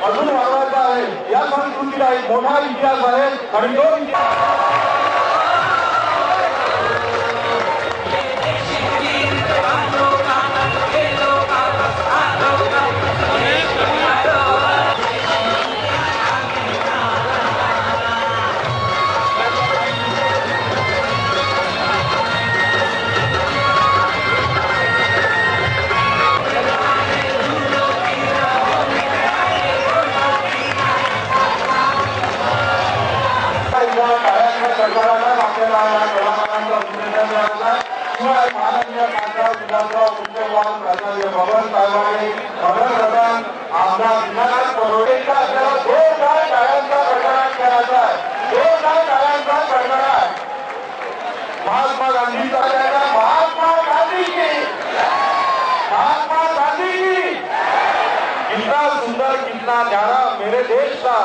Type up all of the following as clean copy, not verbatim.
अजून वाढवायचा आहे। या संस्कृतीला एक मोठा इतिहास आहे आणि तो महात्मा गांधी कितना सुंदर कितना प्यारा मेरे देश का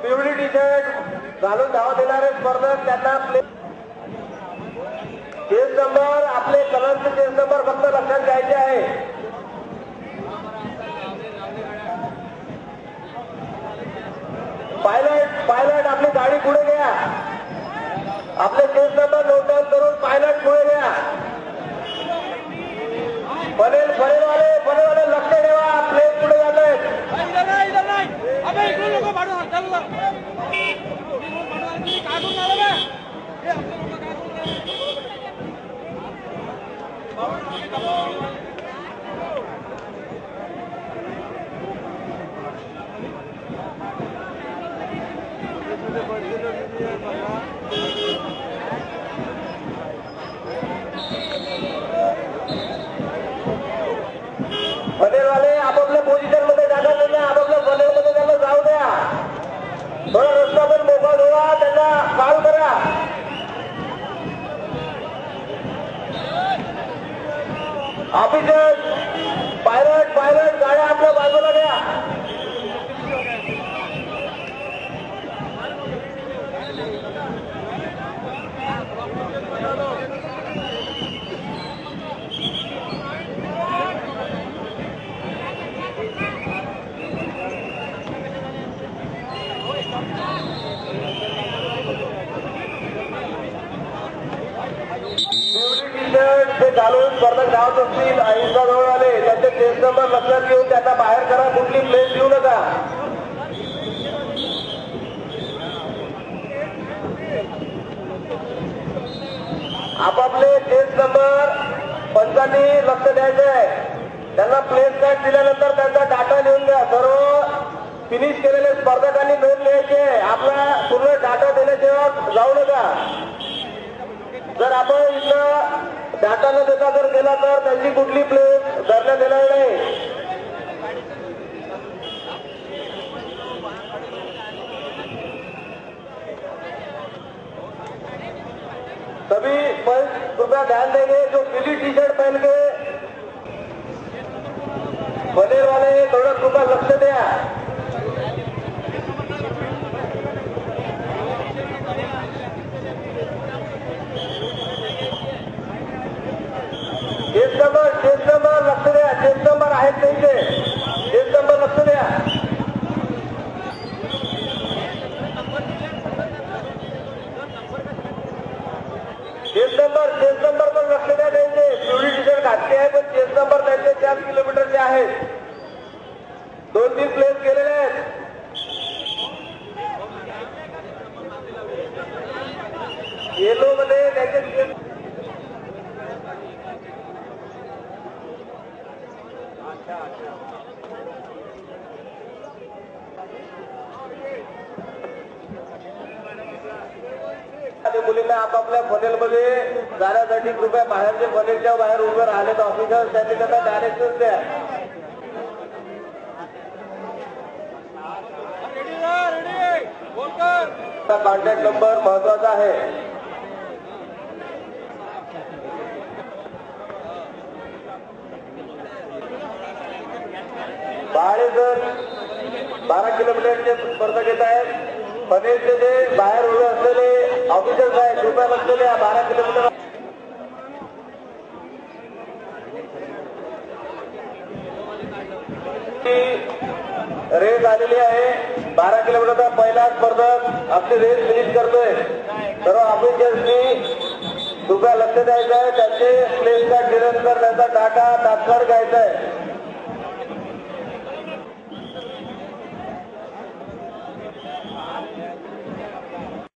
पिवळी टी-शर्ट घालून धाव देणारे स्पर्धक त्यांना केस नंबर आपले कलरचे केस नंबर फक्त लक्षात घ्यायचे आहे। पायलट आपली गाडी पुढे घ्या. आपले केस नंबर नोट डाऊन करून पायलट पुढे घ्या. फनेलवाले लक्ष ठेवा. प्लेन पुढे जात आहेत. फनेलवाले आपापल्या पोझिशन मध्ये जागा त्यांना आपापल्या फनेलमध्ये त्यांना जाऊ द्या. थोडा रस्ता पण मोकळा ठेवा. त्यांना कॉल करा. ऑफिसर पायलट गाड्या आपल्या बाजूला घ्या. ते घालून स्पर्धक धावत असतील 80 जवळ आले त्यांचे केस नंबर लक्षात घेऊन त्यांना बाहेर करा. कुठली प्लेस देऊ नका. आपापले केस नंबर पंचांनी लक्ष द्यायचं आहे. त्यांना प्लेस कार्ड दिल्यानंतर त्यांचा डाटा लिहून द्या. सर्व फिनिश केलेले स्पर्धकांनी नोंद घ्यायची. आपला पूर्ण डाटा दिल्याशिवाय जाऊ नका. जर आपण इथं डाटा न देता जर गेला तर त्यांची कुठली प्लेस धरण्यात येणार नाही. सभी कृपया ध्यान देंगे. जो पीली टी शर्ट पहन के फनेल वाले थोड़ा कृपया लक्ष द्या. केस नंबर लक्ष द्या. केस नंबर आहेत त्यांचे. केस नंबर लक्ष द्या. केस नंबर पण लक्ष द्या त्यांचे. पिवळी टी शर्ट घातली आहे पण केस नंबर त्यांचे 4 किलोमीटरचे आहेत. 2-3 प्लेस केलेले आहेत. येलो मध्ये त्यांचे मुलींना आपापल्या फनेलमध्ये जाण्यासाठी कृपया बाहेरचे फनेलच्या बाहेर उभे राहिले तर ऑफिसर त्यांनी त्यांना डायरेक्शन द्या. कॉन्टॅक्ट नंबर महत्वाचा आहे. बाळे जर 12 किलोमीटरचे स्पर्धक येत आहेत. फनेलचे जे बाहेर उभे असलेले ऑफिसर्स आहेत कृपया लक्ष द्या. 12 किलोमीटर रेस आलेली आहे. 12 किलोमीटरचा पहिला स्पर्धक आपली रेस फिनिश करतोय. सर्व ऑफिसर्सनी कृपया लक्ष द्यायचं आहे. त्यांचे प्लेस कार्ड दिल्यानंतर त्यांचा डाटा तात्काळ घ्यायचा आहे.